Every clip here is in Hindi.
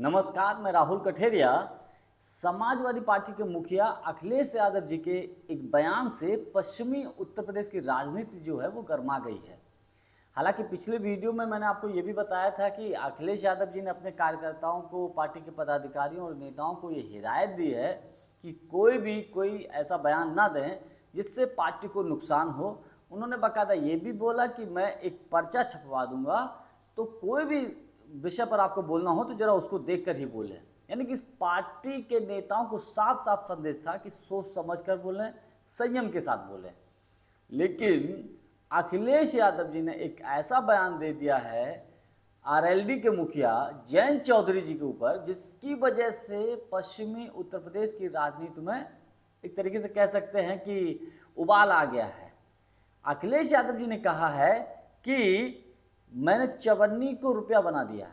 नमस्कार, मैं राहुल कठेरिया। समाजवादी पार्टी के मुखिया अखिलेश यादव जी के एक बयान से पश्चिमी उत्तर प्रदेश की राजनीति जो है वो गर्मा गई है। हालांकि पिछले वीडियो में मैंने आपको ये भी बताया था कि अखिलेश यादव जी ने अपने कार्यकर्ताओं को, पार्टी के पदाधिकारियों और नेताओं को ये हिदायत दी है कि कोई ऐसा बयान ना दें जिससे पार्टी को नुकसान हो। उन्होंने बाकायदा ये भी बोला कि मैं एक पर्चा छपवा दूंगा, तो कोई भी विषय पर आपको बोलना हो तो जरा उसको देखकर ही बोलें। यानी कि इस पार्टी के नेताओं को साफ साफ संदेश था कि सोच समझ कर बोलें, संयम के साथ बोलें। लेकिन अखिलेश यादव जी ने एक ऐसा बयान दे दिया है आरएलडी के मुखिया जयंत चौधरी जी के ऊपर, जिसकी वजह से पश्चिमी उत्तर प्रदेश की राजनीति में एक तरीके से कह सकते हैं कि उबाल आ गया है। अखिलेश यादव जी ने कहा है कि मैंने चवन्नी को रुपया बना दिया।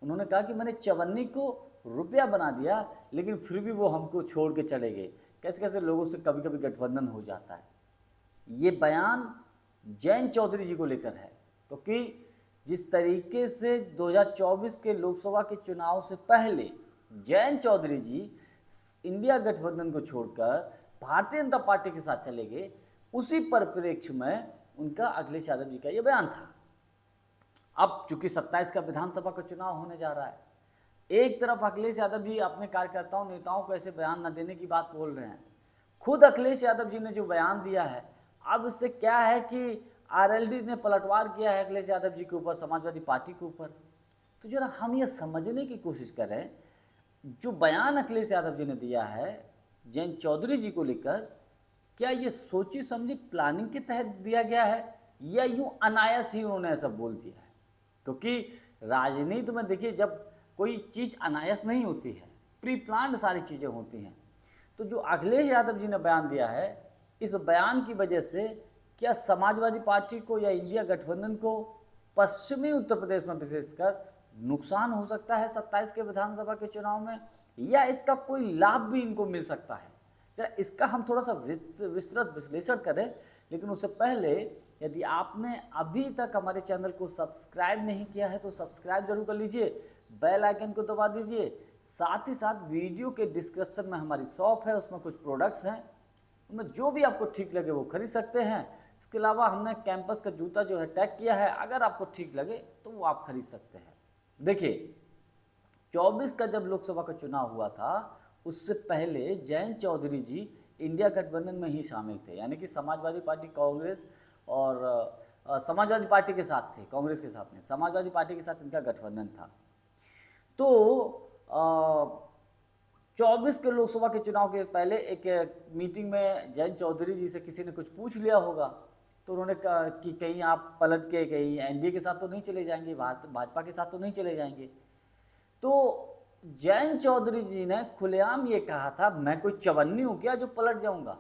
उन्होंने कहा कि मैंने चवन्नी को रुपया बना दिया, लेकिन फिर भी वो हमको छोड़ के चले गए। कैसे कैसे लोगों से कभी कभी गठबंधन हो जाता है। ये बयान जयंत चौधरी जी को लेकर है, क्योंकि जिस तरीके से 2024 के लोकसभा के चुनाव से पहले जयंत चौधरी जी इंडिया गठबंधन को छोड़कर भारतीय जनता पार्टी के साथ चले गए, उसी परिप्रेक्ष्य में उनका अखिलेश यादव जी का ये बयान था। अब चूंकि 27 का विधानसभा का चुनाव होने जा रहा है, एक तरफ अखिलेश यादव जी अपने कार्यकर्ताओं नेताओं को ऐसे बयान न देने की बात बोल रहे हैं। खुद अखिलेश यादव जी ने जो बयान दिया है, अब इससे क्या है कि आरएलडी ने पलटवार किया है अखिलेश यादव जी के ऊपर, समाजवादी पार्टी के ऊपर। तो जरा हम ये समझने की कोशिश करें, जो बयान अखिलेश यादव जी ने दिया है जयंत चौधरी जी को लेकर, क्या ये सोची समझी प्लानिंग के तहत दिया गया है या यूं अनायास ही उन्होंने ऐसा बोल दिया है? क्योंकि राजनीति में देखिए, जब कोई चीज़ अनायास नहीं होती है, प्री प्लान्ड सारी चीज़ें होती हैं। तो जो अखिलेश यादव जी ने बयान दिया है, इस बयान की वजह से क्या समाजवादी पार्टी को या इंडिया गठबंधन को पश्चिमी उत्तर प्रदेश में विशेषकर नुकसान हो सकता है 27 के विधानसभा के चुनाव में, या इसका कोई लाभ भी इनको मिल सकता है? जरा इसका हम थोड़ा सा विस्तृत विश्लेषण करें। लेकिन उससे पहले, यदि आपने अभी तक हमारे चैनल को सब्सक्राइब नहीं किया है तो सब्सक्राइब जरूर कर लीजिए, बेल आइकन को दबा दीजिए। साथ ही साथ वीडियो के डिस्क्रिप्शन में हमारी शॉप है, उसमें कुछ प्रोडक्ट्स हैं, उनमें जो भी आपको ठीक लगे वो खरीद सकते हैं। इसके अलावा हमने कैंपस का जूता जो है टैग किया है, अगर आपको ठीक लगे तो वो आप खरीद सकते हैं। देखिए, 24 का जब लोकसभा का चुनाव हुआ था, उससे पहले जयंत चौधरी जी इंडिया गठबंधन में ही शामिल थे। यानी कि समाजवादी पार्टी कांग्रेस और समाजवादी पार्टी के साथ थे, कांग्रेस के साथ नहीं, समाजवादी पार्टी के साथ इनका गठबंधन था। तो 24 के लोकसभा के चुनाव के पहले एक मीटिंग में जयंत चौधरी जी से किसी ने कुछ पूछ लिया होगा, तो उन्होंने कहा कि कहीं आप पलट के कहीं एनडीए के साथ तो नहीं चले जाएंगे, भाजपा के साथ तो नहीं चले जाएंगे। तो जयंत चौधरी जी ने खुलेआम ये कहा था, मैं कोई चवन्नी हूँ क्या जो पलट जाऊंगा।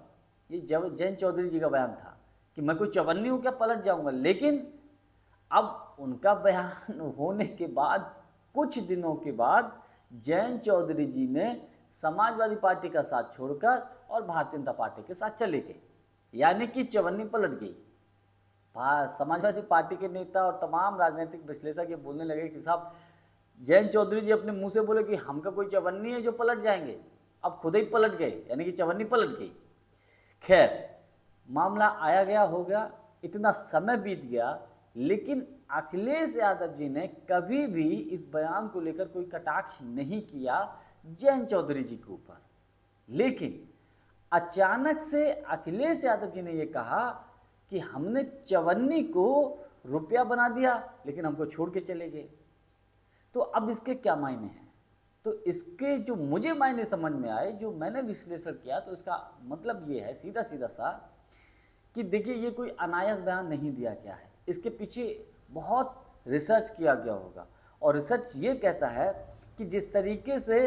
ये जयंत चौधरी जी का बयान था कि मैं कोई चवन्नी हूँ क्या पलट जाऊंगा। लेकिन अब उनका बयान होने के बाद कुछ दिनों के बाद जयंत चौधरी जी ने समाजवादी पार्टी का साथ छोड़कर और भारतीय जनता पार्टी के साथ चले गए, यानी कि चवन्नी पलट गई। समाजवादी पार्टी के नेता और तमाम राजनीतिक विश्लेषक ये बोलने लगे कि साहब, जयंत चौधरी जी अपने मुंह से बोले कि हमका कोई चवन्नी है जो पलट जाएंगे, अब खुद ही पलट गए, यानी कि चवन्नी पलट गई। खैर, मामला आया गया हो गया, इतना समय बीत गया, लेकिन अखिलेश यादव जी ने कभी भी इस बयान को लेकर कोई कटाक्ष नहीं किया जयंत चौधरी जी के ऊपर। लेकिन अचानक से अखिलेश यादव जी ने यह कहा कि हमने चवन्नी को रुपया बना दिया, लेकिन हमको छोड़ के चले गए। तो अब इसके क्या मायने हैं? तो इसके जो मुझे मायने समझ में आए, जो मैंने विश्लेषण किया, तो इसका मतलब ये है सीधा सीधा सा कि देखिए, ये कोई अनायास बयान नहीं दिया गया है, इसके पीछे बहुत रिसर्च किया गया होगा। और रिसर्च ये कहता है कि जिस तरीके से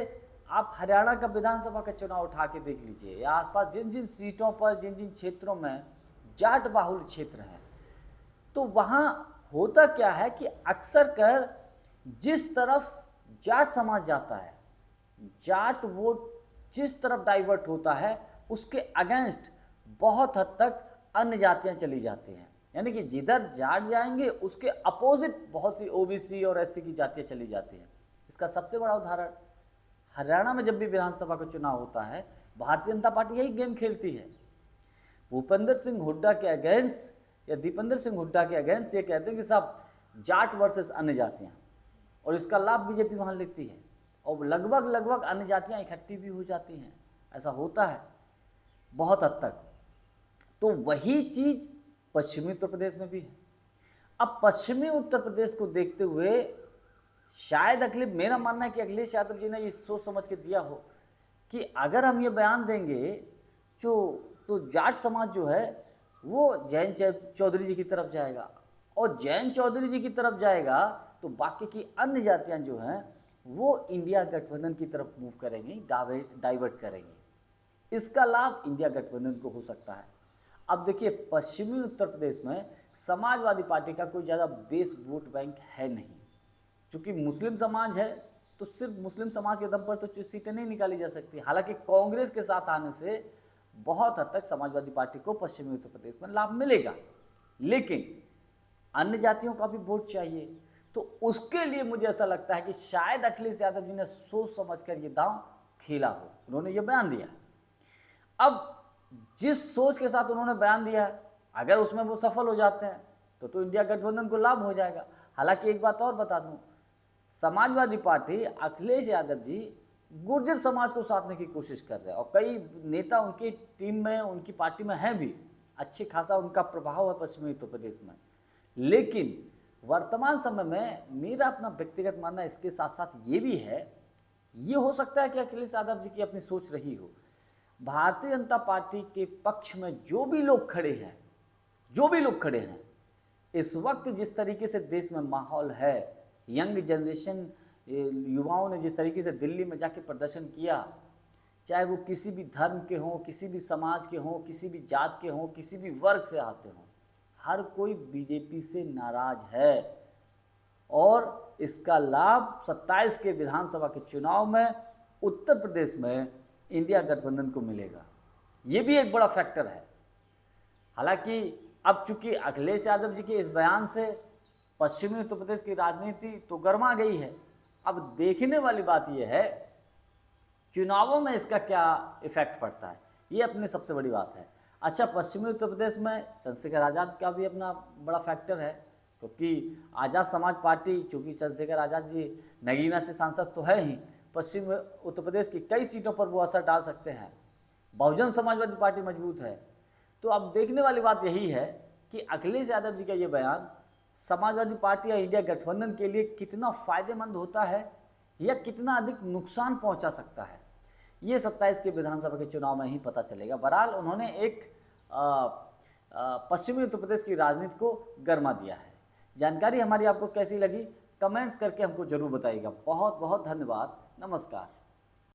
आप हरियाणा का विधानसभा का चुनाव उठा के देख लीजिए, या आसपास जिन जिन सीटों पर, जिन जिन क्षेत्रों में जाट बाहुल क्षेत्र हैं, तो वहाँ होता क्या है कि अक्सर कर जिस तरफ जाट समाज जाता है, जाट वोट जिस तरफ डाइवर्ट होता है, उसके अगेंस्ट बहुत हद तक अन्य जातियां चली जाती हैं। यानी कि जिधर जाट जाएंगे उसके अपोजिट बहुत सी ओबीसी और एससी की जातियां चली जाती हैं। इसका सबसे बड़ा उदाहरण हरियाणा में जब भी विधानसभा का चुनाव होता है, भारतीय जनता पार्टी यही गेम खेलती है। भूपेंद्र सिंह हुड्डा के अगेंस्ट या दीपेंद्र सिंह हुड्डा के अगेंस्ट ये कहते हैं कि साहब जाट वर्सेस अन्य जातियाँ, और इसका लाभ बीजेपी वहाँ लेती है और लगभग अन्य जातियाँ इकट्ठी भी हो जाती हैं। ऐसा होता है बहुत हद तक। तो वही चीज़ पश्चिमी उत्तर प्रदेश में भी है। अब पश्चिमी उत्तर प्रदेश को देखते हुए शायद मेरा मानना है कि अखिलेश यादव जी ने ये सोच समझ के दिया हो कि अगर हम ये बयान देंगे तो जाट समाज जो है वो जैन चौधरी जी की तरफ जाएगा, और जैन चौधरी जी की तरफ जाएगा तो बाकी की अन्य जातियां जो हैं वो इंडिया गठबंधन की तरफ मूव करेंगी, डाइवर्ट करेंगी। इसका लाभ इंडिया गठबंधन को हो सकता है। अब देखिए, पश्चिमी उत्तर प्रदेश में समाजवादी पार्टी का कोई ज़्यादा बेस वोट बैंक है नहीं, क्योंकि मुस्लिम समाज है तो सिर्फ मुस्लिम समाज के दम पर तो सीटें नहीं निकाली जा सकती। हालांकि कांग्रेस के साथ आने से बहुत हद तक समाजवादी पार्टी को पश्चिमी उत्तर प्रदेश में लाभ मिलेगा, लेकिन अन्य जातियों का भी वोट चाहिए। तो उसके लिए मुझे ऐसा लगता है कि शायद अखिलेश यादव जी ने सोच समझकर ये दांव खेला हो, उन्होंने ये बयान दिया। अब जिस सोच के साथ उन्होंने बयान दिया है, अगर उसमें वो सफल हो जाते हैं तो इंडिया गठबंधन को लाभ हो जाएगा। हालांकि एक बात और बता दूं, समाजवादी पार्टी अखिलेश यादव जी गुर्जर समाज को साधने की कोशिश कर रहे हैं, और कई नेता उनकी टीम में, उनकी पार्टी में हैं भी, अच्छे खासा उनका प्रभाव है पश्चिमी उत्तर प्रदेश में। लेकिन वर्तमान समय में मेरा अपना व्यक्तिगत मानना इसके साथ साथ ये भी है, ये हो सकता है कि अखिलेश यादव जी की अपनी सोच रही हो, भारतीय जनता पार्टी के पक्ष में जो भी लोग खड़े हैं इस वक्त जिस तरीके से देश में माहौल है, यंग जनरेशन युवाओं ने जिस तरीके से दिल्ली में जाके प्रदर्शन किया, चाहे वो किसी भी धर्म के हों, किसी भी समाज के हों, किसी भी जात के हों, किसी भी वर्ग से आते हों, हर कोई बीजेपी से नाराज है। और इसका लाभ 27 के विधानसभा के चुनाव में उत्तर प्रदेश में इंडिया गठबंधन को मिलेगा। ये भी एक बड़ा फैक्टर है। हालांकि अब चूंकि अखिलेश यादव जी के इस बयान से पश्चिमी उत्तर प्रदेश की राजनीति तो गर्मा गई है, अब देखने वाली बात यह है चुनावों में इसका क्या इफेक्ट पड़ता है, ये अपनी सबसे बड़ी बात है। अच्छा, पश्चिमी उत्तर प्रदेश में चंद्रशेखर आज़ाद का भी अपना बड़ा फैक्टर है, क्योंकि आज़ाद समाज पार्टी, चूँकि चंद्रशेखर आज़ाद जी नगीना से सांसद तो है ही, पश्चिम उत्तर प्रदेश की कई सीटों पर वो असर डाल सकते हैं। बहुजन समाजवादी पार्टी मजबूत है। तो अब देखने वाली बात यही है कि अखिलेश यादव जी का ये बयान समाजवादी पार्टी या इंडिया गठबंधन के लिए कितना फ़ायदेमंद होता है या कितना अधिक नुकसान पहुंचा सकता है, ये 27 के विधानसभा के चुनाव में ही पता चलेगा। बहरहाल उन्होंने एक पश्चिमी उत्तर प्रदेश की राजनीति को गरमा दिया है। जानकारी हमारी आपको कैसी लगी, कमेंट्स करके हमको जरूर बताइएगा। बहुत बहुत धन्यवाद। नमस्कार।